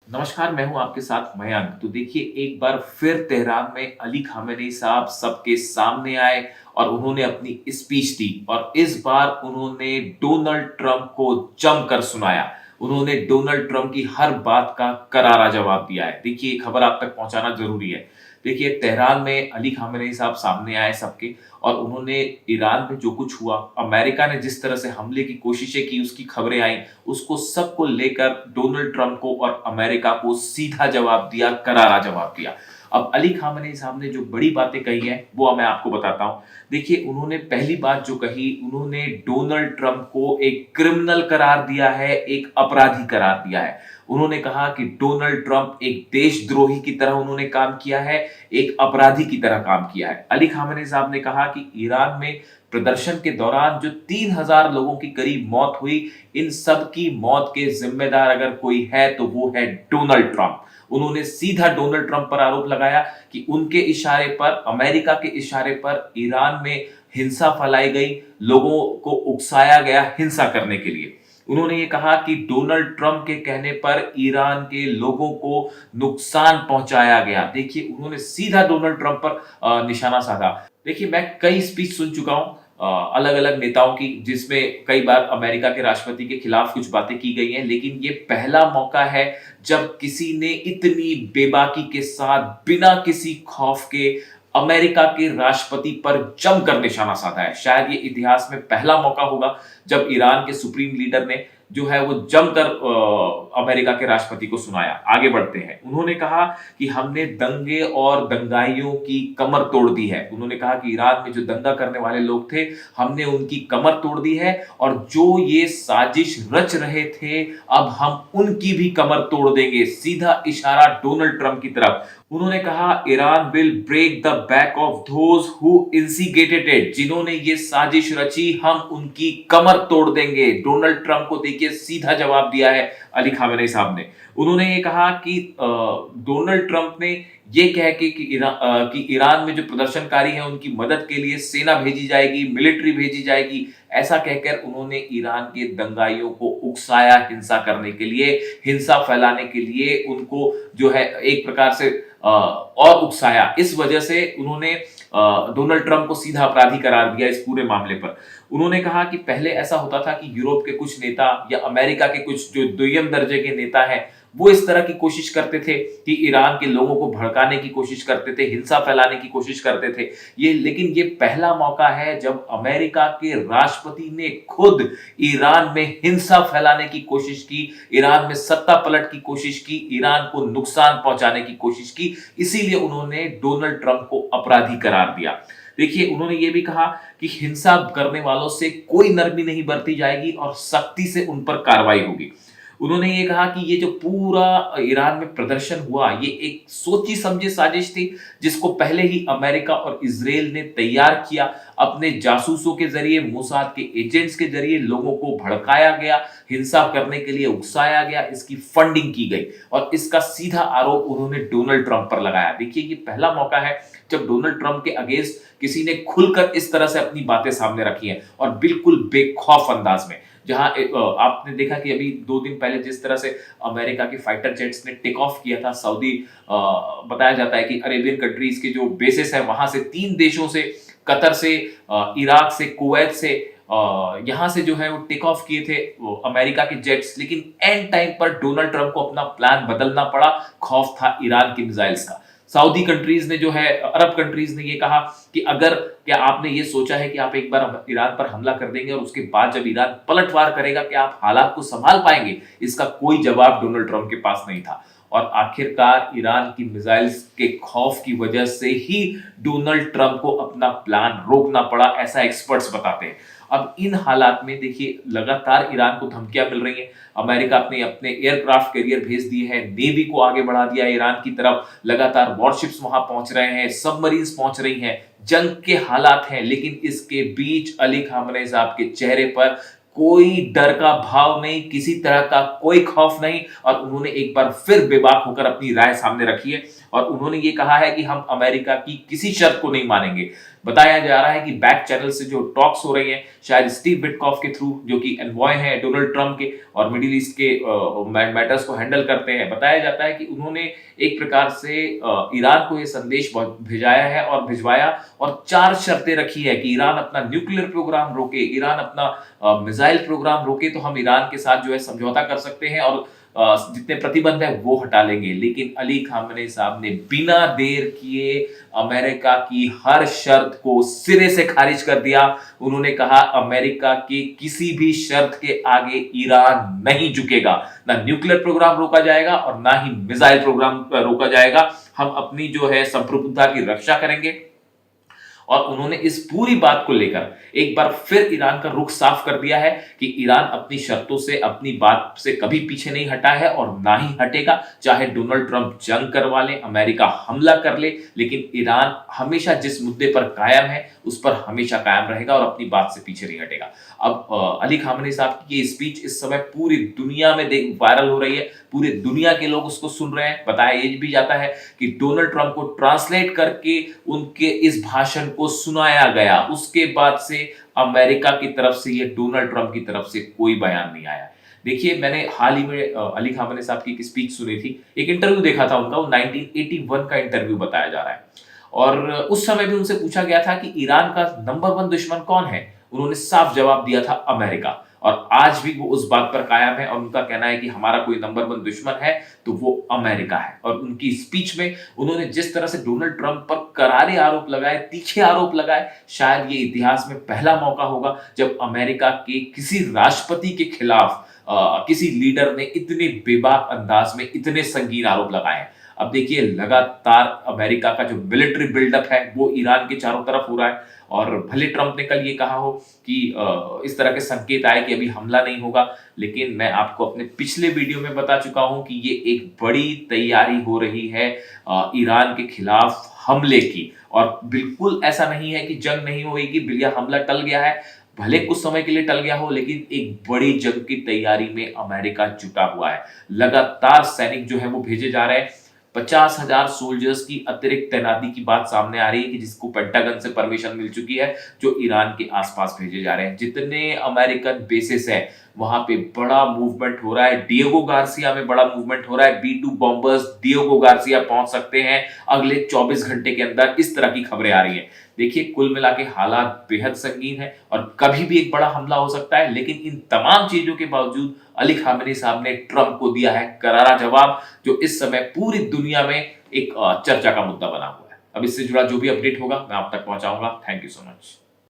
नमस्कार, मैं हूं आपके साथ मयंक। तो देखिए, एक बार फिर तेहरान में अली खामेनी साहब सबके सामने आए और उन्होंने अपनी स्पीच दी और इस बार उन्होंने डोनाल्ड ट्रंप को जमकर सुनाया। उन्होंने डोनाल्ड ट्रंप की हर बात का करारा जवाब दिया है। देखिए, ये खबर आप तक पहुंचाना ज़रूरी है। देखिए, तेहरान में अली खामेनी साहब सामने आए सबके और उन्होंने ईरान में जो कुछ हुआ, अमेरिका ने जिस तरह से हमले की कोशिशें की, उसकी खबरें आई, उसको सबको लेकर डोनाल्ड ट्रंप को और अमेरिका को सीधा जवाब दिया, करारा जवाब दिया। अब अली खामेनी साहब ने जो बड़ी बातें कही हैं, वो मैं आपको बताता हूँ। देखिए, उन्होंने पहली बात जो कही, उन्होंने डोनाल्ड ट्रंप को एक क्रिमिनल करार दिया है, एक अपराधी करार दिया है। उन्होंने कहा कि डोनाल्ड ट्रंप एक देशद्रोही की तरह उन्होंने काम किया है, एक अपराधी की तरह काम किया है। अली खामेनी साहब ने कहा कि ईरान में प्रदर्शन के दौरान जो 3000 लोगों की करीब मौत हुई, इन सब की मौत के जिम्मेदार अगर कोई है तो वो है डोनाल्ड ट्रंप। उन्होंने सीधा डोनाल्ड ट्रंप पर आरोप लगाया कि उनके इशारे पर, अमेरिका के इशारे पर ईरान में हिंसा फैलाई गई, लोगों को उकसाया गया हिंसा करने के लिए। उन्होंने ये कहा कि डोनाल्ड ट्रंप के कहने पर ईरान के लोगों को नुकसान पहुंचाया गया। देखिए, उन्होंने सीधा डोनाल्ड ट्रंप पर निशाना साधा। देखिए, मैं कई स्पीच सुन चुका हूं अलग अलग नेताओं की, जिसमें कई बार अमेरिका के राष्ट्रपति के खिलाफ कुछ बातें की गई हैं, लेकिन ये पहला मौका है जब किसी ने इतनी बेबाकी के साथ, बिना किसी खौफ के, अमेरिका के राष्ट्रपति पर जमकर निशाना साधा है। शायद ये इतिहास में पहला मौका होगा जब ईरान के सुप्रीम लीडर ने जो है वो जमकर अमेरिका के राष्ट्रपति को सुनाया। आगे बढ़ते हैं। उन्होंने कहा कि हमने दंगे और दंगाइयों की कमर तोड़ दी है। उन्होंने कहा कि ईरान में जो दंगा करने वाले लोग थे, हमने उनकी कमर तोड़ दी है और जो ये साजिश रच रहे थे, अब हम उनकी भी कमर तोड़ देंगे। सीधा इशारा डोनाल्ड ट्रंप की तरफ। उन्होंने कहा, Iran will break the back of those who instigated it. जिन्होंने ये साजिश रची, हम उनकी कमर तोड़ देंगे। डोनाल्ड ट्रंप को देखिए सीधा जवाब दिया है अली खामेनी साहब ने। उन्होंने ये कहा कि डोनाल्ड ट्रंप ने ये कह के कि ईरान में जो प्रदर्शनकारी हैं उनकी मदद के लिए सेना भेजी जाएगी, मिलिट्री भेजी जाएगी, ऐसा कहकर उन्होंने ईरान के दंगाइयों को उकसाया हिंसा करने के लिए, हिंसा फैलाने के लिए उनको जो है एक प्रकार से और उकसाया। इस वजह से उन्होंने डोनाल्ड ट्रंप को सीधा अपराधी करार दिया इस पूरे मामले पर। उन्होंने कहा कि पहले ऐसा होता था कि यूरोप के कुछ नेता या अमेरिका के कुछ जो दुय्यम दर्जे के नेता हैं, वो इस तरह की कोशिश करते थे कि ईरान के लोगों को भड़काने की कोशिश करते थे, हिंसा फैलाने की कोशिश करते थे। लेकिन ये पहला मौका है जब अमेरिका के राष्ट्रपति ने खुद ईरान में हिंसा फैलाने की कोशिश की, ईरान में सत्ता पलट की कोशिश की, ईरान को नुकसान पहुंचाने की कोशिश की। इसीलिए उन्होंने डोनाल्ड ट्रंप को अपराधी करार दिया। देखिए, उन्होंने ये भी कहा कि हिंसा करने वालों से कोई नरमी नहीं बरती जाएगी और सख्ती से उन पर कार्रवाई होगी। उन्होंने ये कहा कि ये जो पूरा ईरान में प्रदर्शन हुआ, ये एक सोची समझी साजिश थी, जिसको पहले ही अमेरिका और इजराइल ने तैयार किया। अपने जासूसों के जरिए, मोसाद के एजेंट्स के जरिए लोगों को भड़काया गया, हिंसा करने के लिए उकसाया गया, इसकी फंडिंग की गई और इसका सीधा आरोप उन्होंने डोनाल्ड ट्रंप पर लगाया। देखिए, ये पहला मौका है जब डोनाल्ड ट्रंप के अगेंस्ट किसी ने खुलकर इस तरह से अपनी बातें सामने रखी हैं और बिल्कुल बेखौफ अंदाज में। जहां आपने देखा कि अभी 2 दिन पहले जिस तरह से अमेरिका के फाइटर जेट्स ने टेक ऑफ किया था सऊदी, बताया जाता है कि अरेबियन कंट्रीज के जो बेसिस है वहां से 3 देशों से, कतर से, इराक से, कुवैत से, यहां से जो है वो टेक ऑफ किए थे अमेरिका के जेट्स। लेकिन एंड टाइम पर डोनाल्ड ट्रंप को अपना प्लान बदलना पड़ा, खौफ था ईरान की मिसाइल्स का। सऊदी कंट्रीज ने जो है, अरब कंट्रीज ने ये कहा कि अगर क्या आपने ये सोचा है कि आप एक बार ईरान पर हमला कर देंगे और उसके बाद जब ईरान पलटवार करेगा क्या आप हालात को संभाल पाएंगे? इसका कोई जवाब डोनाल्ड ट्रंप के पास नहीं था और आखिरकार ईरान की मिसाइल्स के खौफ की वजह से ही डोनाल्ड ट्रंप को अपना प्लान रोकना पड़ा, ऐसा एक्सपर्ट्स बताते हैं। अब इन हालात में देखिए, लगातार ईरान को धमकियां मिल रही हैं। अमेरिका अपने अपने एयरक्राफ्ट कैरियर भेज दिए हैं, नेवी को आगे बढ़ा दिया है ईरान की तरफ, लगातार वॉरशिप्स वहां पहुंच रहे हैं, सबमरीन्स पहुंच रही हैं, जंग के हालात हैं। लेकिन इसके बीच अली खामेनी साहब के चेहरे पर कोई डर का भाव नहीं, किसी तरह का कोई खौफ नहीं और उन्होंने एक बार फिर बेबाक होकर अपनी राय सामने रखी है और उन्होंने ये कहा है कि हम अमेरिका की किसी शर्त को नहीं मानेंगे। बताया जा रहा है कि बैक चैनल से जो टॉक्स हो रही हैं, शायद स्टीव विटकॉफ के थ्रू, जो कि एनवॉय हैं डोनाल्ड ट्रंप के और मिडिल ईस्ट के मैटर्स को हैंडल करते हैं, बताया जाता है कि उन्होंने एक प्रकार से ईरान को ये संदेश भेजाया है और भिजवाया और 4 शर्तें रखी है कि ईरान अपना न्यूक्लियर प्रोग्राम रोके, ईरान अपना मिसाइल प्रोग्राम रोके तो हम ईरान के साथ जो है समझौता कर सकते हैं और जितने प्रतिबंध है वो हटा लेंगे। लेकिन अली खामेनी साहब ने बिना देर किए अमेरिका की हर शर्त को सिरे से खारिज कर दिया। उन्होंने कहा अमेरिका की किसी भी शर्त के आगे ईरान नहीं झुकेगा, ना न्यूक्लियर प्रोग्राम रोका जाएगा और ना ही मिसाइल प्रोग्राम रोका जाएगा। हम अपनी जो है संप्रभुता की रक्षा करेंगे। और उन्होंने इस पूरी बात को लेकर एक बार फिर ईरान का रुख साफ कर दिया है कि ईरान अपनी शर्तों से, अपनी बात से कभी पीछे नहीं हटा है और ना ही हटेगा। चाहे डोनाल्ड ट्रंप जंग करवा ले, अमेरिका हमला कर ले, लेकिन ईरान हमेशा जिस मुद्दे पर कायम है उस पर हमेशा कायम रहेगा और अपनी बात से पीछे नहीं हटेगा। अब अली खामेनी साहब की ये स्पीच इस समय पूरी दुनिया में वायरल हो रही है, पूरी दुनिया के लोग उसको सुन रहे हैं। बताया ये भी जाता है कि डोनाल्ड ट्रंप को ट्रांसलेट करके उनके इस भाषण को सुनाया गया, उसके बाद से अमेरिका की तरफ से ये डोनाल्ड ट्रंप की तरफ से कोई बयान नहीं आया। देखिए, मैंने हाल ही में अली खामेनी साहब की एक स्पीच सुनी थी, एक इंटरव्यू देखा था उनका, वो 1981 का इंटरव्यू बताया जा रहा है और उस समय भी उनसे पूछा गया था कि ईरान का नंबर 1 दुश्मन कौन है। उन्होंने साफ जवाब दिया था अमेरिका, और आज भी वो उस बात पर कायम है और उनका कहना है कि हमारा कोई नंबर 1 दुश्मन है तो वो अमेरिका है। और उनकी स्पीच में उन्होंने जिस तरह से डोनाल्ड ट्रंप पर करारे आरोप लगाए, तीखे आरोप लगाए, शायद ये इतिहास में पहला मौका होगा जब अमेरिका के किसी राष्ट्रपति के खिलाफ किसी लीडर ने इतने बेबाक अंदाज में इतने संगीन आरोप लगाए। अब देखिए, लगातार अमेरिका का जो मिलिट्री बिल्डअप है वो ईरान के चारों तरफ हो रहा है और भले ट्रंप ने कल ये कहा हो कि इस तरह के संकेत आए कि अभी हमला नहीं होगा, लेकिन मैं आपको अपने पिछले वीडियो में बता चुका हूं कि ये एक बड़ी तैयारी हो रही है ईरान के खिलाफ हमले की। और बिल्कुल ऐसा नहीं है कि जंग नहीं होगी या हमला टल गया है, भले कुछ समय के लिए टल गया हो, लेकिन एक बड़ी जंग की तैयारी में अमेरिका जुटा हुआ है। लगातार सैनिक जो है वो भेजे जा रहे हैं। 50,000 सोल्जर्स की अतिरिक्त तैनाती की बात सामने आ रही है कि जिसको पेंटागन से परमिशन मिल चुकी है, जो ईरान के आसपास भेजे जा रहे हैं। जितने अमेरिकन बेसिस हैं वहां पे बड़ा मूवमेंट हो रहा है। डिएगो गार्सिया में बड़ा मूवमेंट हो रहा है। B2 बॉम्बर्स डिएगो गार्सिया पहुंच सकते हैं अगले 24 घंटे के अंदर, इस तरह की खबरें आ रही हैं। देखिए, कुल मिला के हालात बेहद संगीन है और कभी भी एक बड़ा हमला हो सकता है, लेकिन इन तमाम चीजों के बावजूद अली खामेनी साहब ने ट्रंप को दिया है करारा जवाब, जो इस समय पूरी दुनिया में एक चर्चा का मुद्दा बना हुआ है। अब इससे जुड़ा जो भी अपडेट होगा मैं आप तक पहुंचाऊंगा। Thank you so much.